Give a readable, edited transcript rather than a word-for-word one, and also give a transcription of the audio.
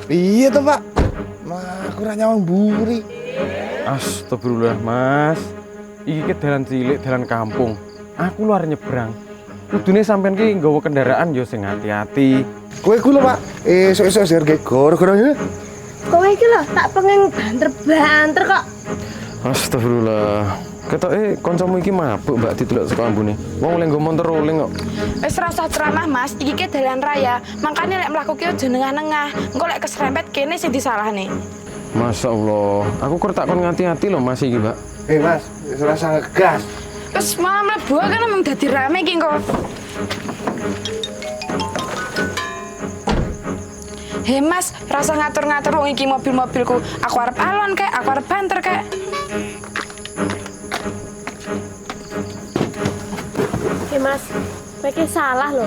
Iya tuh Pak. Mah aku ra nyawang mburi. Astagfirullah, Mas. Iki ke dalan cilik, dalan kampung. Aku luar nyebrang. Kudune sampean ki nggawa kendaraan yo sing hati-hati. Kowe ku lho Pak. Esuk-esuk harga goro-goro ya. Kowe iki lho tak pengen banter-banter kok. Astagfirullah. Ketoke kancamu iki mabuk Mbak ditelok saka ambune. Wong oleh nggo motor rolling kok. Wis ora usah ceramah, Mas. Iki ki dalan raya. Makane lek mlaku ki aja nengah-nengah. Engko lek keserempet kene sing disalahne. Masya Allah, aku kok tak kon ngati-hati loh Mas iki, Mbak. Mas, wis rasa ngegas. Wis malah mlebu kan emang dadi rame iki engko. Hei Mas, rasa ngatur-ngatur wong iki mobil-mobilku. Aku arep alon kek, aku arep banter kek. Mas, kowe iki salah lho.